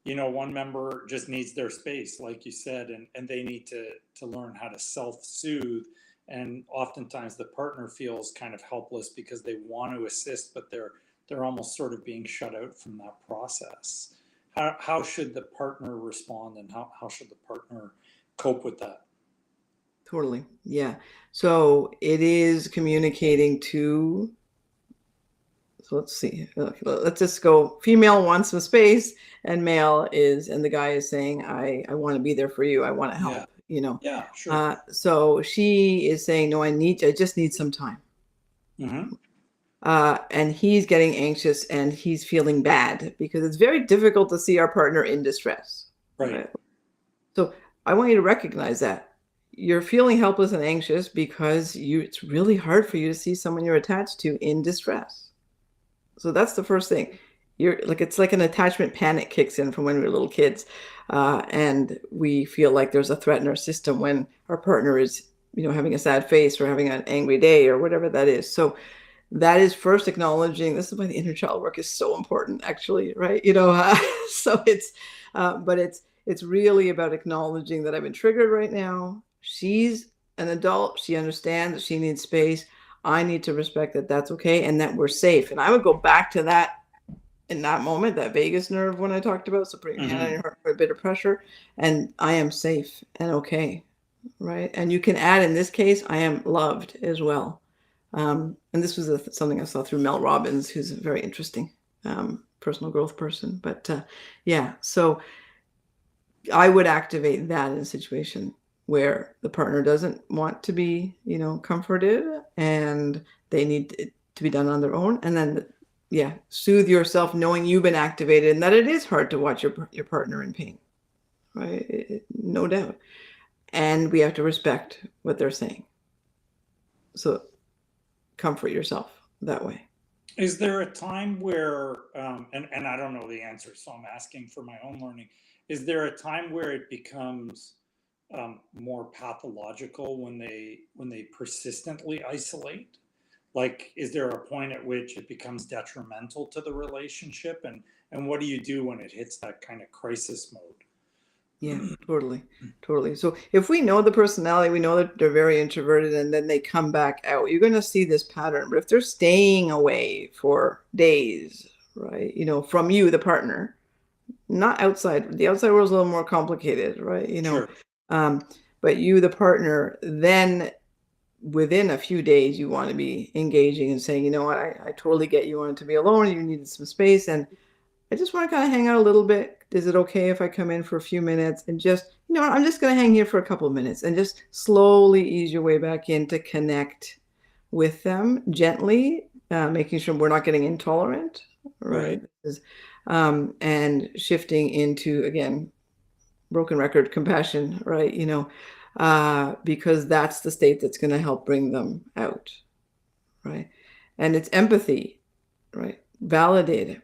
one member just needs their space, like you said, and they need to learn how to self-soothe. And oftentimes the partner feels kind of helpless because they want to assist, but they're almost sort of being shut out from that process. How should the partner respond, and how should the partner cope with that? Totally. Yeah. So it is communicating to, so let's see, let's just go, female wants some space and and the guy is saying, I want to be there for you. I want to help, Yeah, sure. So she is saying, no, I just need some time. Mm-hmm. And he's getting anxious and he's feeling bad because it's very difficult to see our partner in distress. Right. So I want you to recognize that you're feeling helpless and anxious because it's really hard for you to see someone you're attached to in distress. So that's the first thing. It's like an attachment panic kicks in from when we were little kids. And we feel like there's a threat in our system when our partner is having a sad face or having an angry day or whatever that is. So that is first acknowledging. This is why the inner child work is so important, actually, right? So but it's really about acknowledging that I've been triggered right now. She's an adult. She understands that she needs space. I need to respect that that's okay and that we're safe. And I would go back to that in that moment, that vagus nerve when I talked about. So putting your hand on your heart for a bit of pressure, and I am safe and okay, right? And you can add, in this case, I am loved as well. And this was something I saw through Mel Robbins, who's a very interesting personal growth person. But yeah, so I would activate that in a situation where the partner doesn't want to be, comforted, and they need it to be done on their own. And then, yeah, soothe yourself knowing you've been activated and that it is hard to watch your partner in pain, right? No doubt. And we have to respect what they're saying. So comfort yourself that way. Is there a time where, and I don't know the answer, so I'm asking for my own learning. Is there a time where it becomes more pathological when they persistently isolate? Like, is there a point at which it becomes detrimental to the relationship? And what do you do when it hits that kind of crisis mode? Yeah, totally. So if we know the personality, we know that they're very introverted, and then they come back out, you're going to see this pattern. But if they're staying away for days, right, from you, the partner, not outside, the outside world is a little more complicated, right? Sure. But you, the partner, then within a few days, you want to be engaging and saying, you know what, I totally get you wanted to be alone, you needed some space, and I just want to kind of hang out a little bit. Is it okay if I come in for a few minutes and just, I'm just going to hang here for a couple of minutes, and just slowly ease your way back in to connect with them gently, making sure we're not getting intolerant, right? And shifting into, again, broken record, compassion, right? Because that's the state that's going to help bring them out, right? And it's empathy, right? Validate it.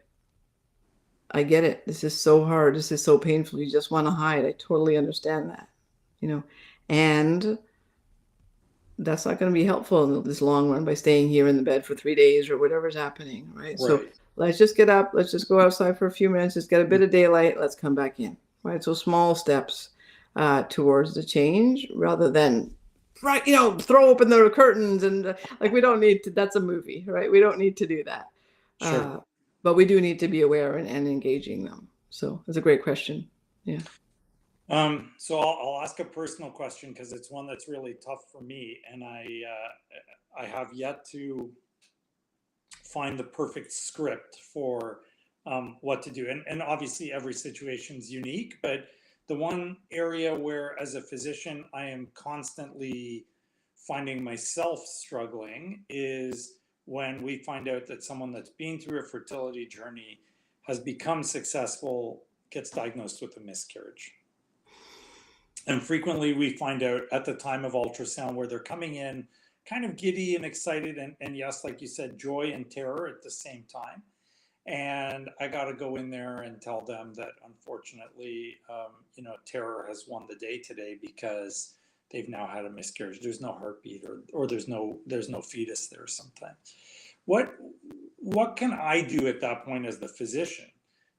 I get it. This is so hard. This is so painful. You just want to hide. I totally understand that, and that's not going to be helpful in this long run by staying here in the bed for 3 days or whatever's happening, right? So let's just get up. Let's just go outside for a few minutes. Just get a bit of daylight. Let's come back in, right? So small steps towards the change, rather than, right, throw open the curtains and we don't need to. That's a movie, right? We don't need to do that. Sure. But we do need to be aware and engaging them. So it's a great question. Yeah. So I'll ask a personal question, because it's one that's really tough for me, and I have yet to find the perfect script for what to do. And obviously every situation is unique, but the one area where, as a physician, I am constantly finding myself struggling is when we find out that someone that's been through a fertility journey, has become successful, gets diagnosed with a miscarriage. And frequently we find out at the time of ultrasound, where they're coming in kind of giddy and excited, and yes, like you said, joy and terror at the same time. And I got to go in there and tell them that, unfortunately, terror has won the day today, because they've now had a miscarriage. There's no heartbeat, or there's no fetus there sometimes. What can I do at that point as the physician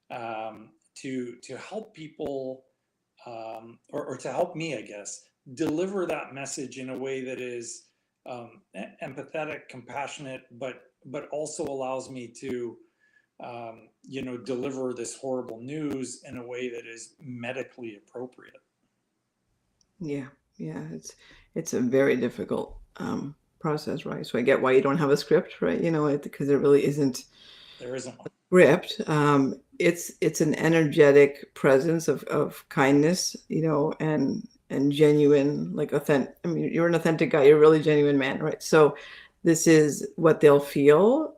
to help people, or to help me, I guess, deliver that message in a way that is empathetic, compassionate, but also allows me to deliver this horrible news in a way that is medically appropriate? Yeah, it's a very difficult process, right? So I get why you don't have a script, right? Because there really isn't. There isn't one. Script. It's an energetic presence of kindness, and genuine, like authentic. I mean, you're an authentic guy. You're a really genuine man, right? So this is what they'll feel.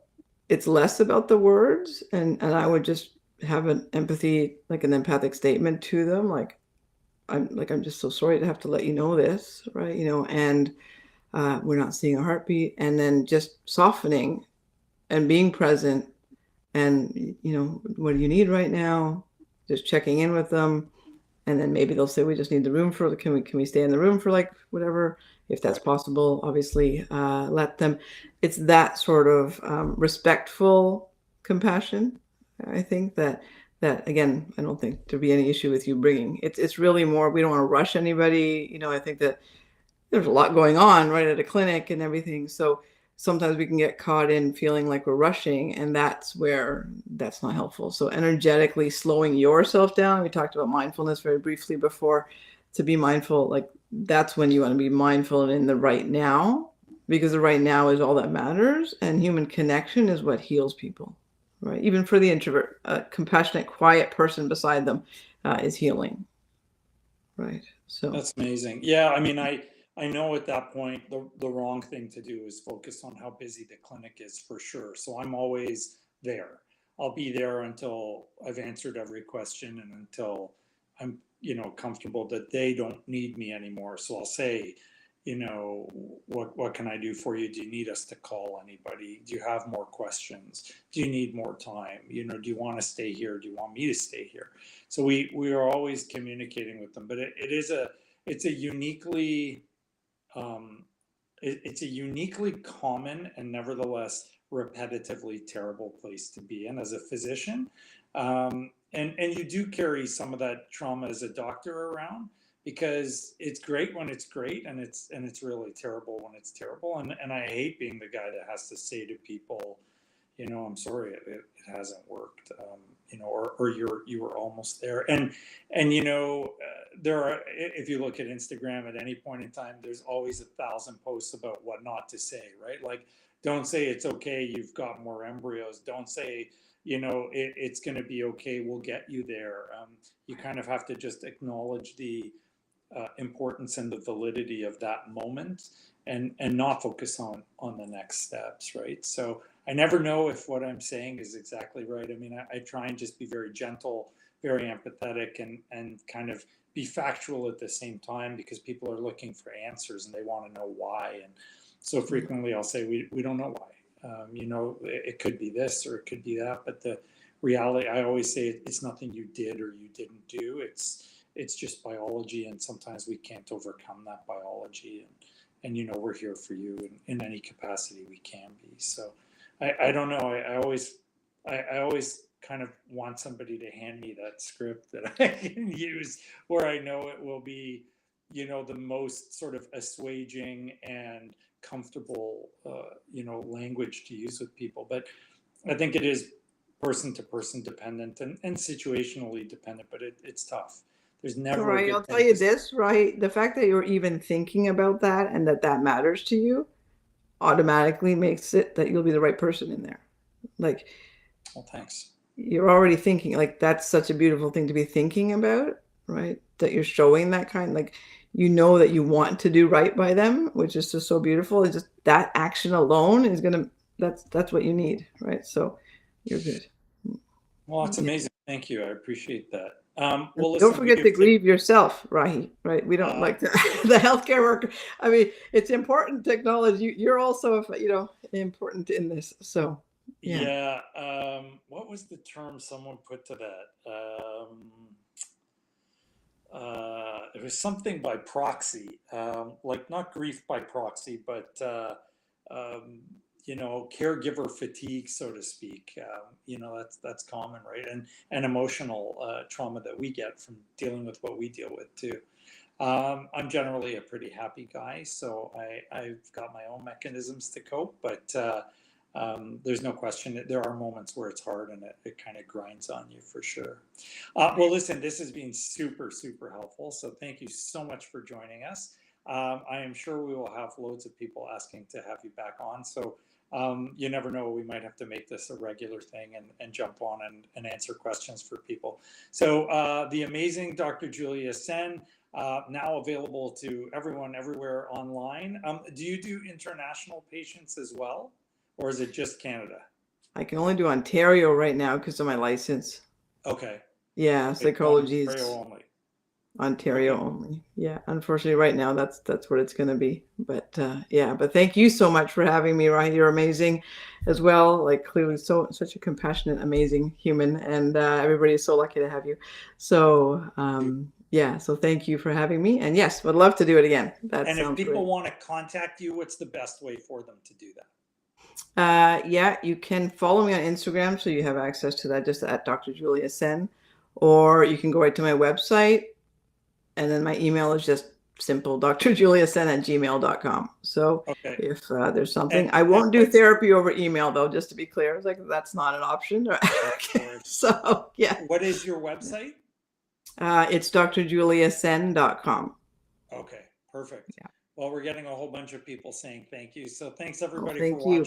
It's less about the words, and I would just have an empathy, like an empathic statement to them, like I'm just so sorry to have to let you know this, right? And we're not seeing a heartbeat, and then just softening and being present, and what do you need right now? Just checking in with them, and then maybe they'll say, we just need the room for. Can we stay in the room for like whatever, if that's possible, obviously, let them. It's that sort of respectful compassion. I think that again, I don't think there'd be any issue with you bringing. It's really more. We don't want to rush anybody. I think that there's a lot going on right at a clinic and everything. So sometimes we can get caught in feeling like we're rushing, and that's not helpful. So energetically slowing yourself down. We talked about mindfulness very briefly before. To be mindful, like that's when you want to be mindful and in the right now, because the right now is all that matters, and human connection is what heals people, right? Even for the introvert, a compassionate, quiet person beside them is healing, right? So That's amazing. Yeah, I mean, I know at that point the wrong thing to do is focus on how busy the clinic is for sure. So I'm always there. I'll be there until I've answered every question and until I'm, comfortable that they don't need me anymore. So I'll say, what can I do for you? Do you need us to call anybody? Do you have more questions? Do you need more time? Do you want to stay here? Do you want me to stay here? So we are always communicating with them, but it's a uniquely it's a uniquely common and nevertheless repetitively terrible place to be in as a physician. And you do carry some of that trauma as a doctor around, because it's great when it's great, and it's really terrible when it's terrible. And I hate being the guy that has to say to people, I'm sorry, it hasn't worked, or you were almost there. And there are, if you look at Instagram at any point in time, there's always 1,000 posts about what not to say, right? Like, don't say it's okay, you've got more embryos. Don't say, it's going to be okay, we'll get you there. You kind of have to just acknowledge the importance and the validity of that moment, and not focus on the next steps, right? So I never know if what I'm saying is exactly right. I mean, I try and just be very gentle, very empathetic, and kind of be factual at the same time, because people are looking for answers and they want to know why. And so frequently I'll say, we don't know why. It could be this or it could be that, but the reality, I always say, it's nothing you did or you didn't do. It's just biology, and sometimes we can't overcome that biology. And we're here for you in any capacity we can be. So I don't know. I always kind of want somebody to hand me that script that I can use, where I know it will be, the most sort of assuaging and comfortable, language to use with people. But I think it is person to person dependent, and situationally dependent, but it's tough. There's never a right, good I'll tell thing you to. this, right? The fact that you're even thinking about that and that matters to you automatically makes it that you'll be the right person in there. Like, Well, thanks. you're already thinking, like, that's such a beautiful thing to be thinking about, right? That you're showing that kind, like, that you want to do right by them, which is just so beautiful. It's just that action alone is gonna, that's what you need, right? So you're good. Well, it's Yeah. amazing. Thank you. I appreciate that. And Well, don't listen, forget to grieve yourself, right? Right. We don't uh, like the healthcare worker. I mean, it's important to acknowledge you're also, important in this. So, yeah. yeah. What was the term someone put to that? It was something by proxy, like not grief by proxy, but um, caregiver fatigue, so to speak. That's common, right? And emotional trauma that we get from dealing with what we deal with too. I'm generally a pretty happy guy, so I've got my own mechanisms to cope, but there's no question that there are moments where it's hard, and it kind of grinds on you for sure. Well, listen, this has been super, super helpful. So thank you so much for joining us. I am sure we will have loads of people asking to have you back on. So you never know, we might have to make this a regular thing, and jump on and answer questions for people. So the amazing Dr. Julia Sen, now available to everyone everywhere online. Do you do international patients as well? Or is it just Canada? I can only do Ontario right now because of my license. Okay. Yeah, Okay, psychology Ontario is only. Ontario Okay. only. Yeah, unfortunately, right now that's what it's going to be. But yeah, but thank you so much for having me, Ryan. You're amazing as well. Like, clearly, such a compassionate, amazing human, and everybody is so lucky to have you. So Yeah, so thank you for having me. And yes, would love to do it again. That And if sounds great. people want to contact you, what's the best way for them to do that? Yeah, you can follow me on Instagram, so you have access to that just at Dr. Julia Sen, or you can go right to my website, and then my email is just simple, drjuliasen@gmail.com. So Okay. if there's something, And I and won't do what's therapy over email though, just to be clear. It's like that's not an option. of course. So yeah, What is your website? it's drjuliasen.com. Okay, perfect. Yeah. Well, we're getting a whole bunch of people saying thank you. So thanks Oh, everybody for thank you.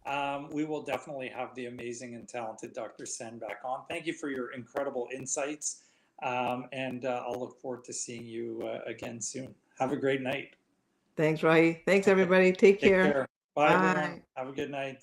watching. We will definitely have the amazing and talented Dr. Sen back on. Thank you for your incredible insights. And I'll look forward to seeing you again soon. Have a great night. Thanks, Rahi. Thanks, Okay, everybody. Take take care. care. Bye, everyone. Bye. Have a good night.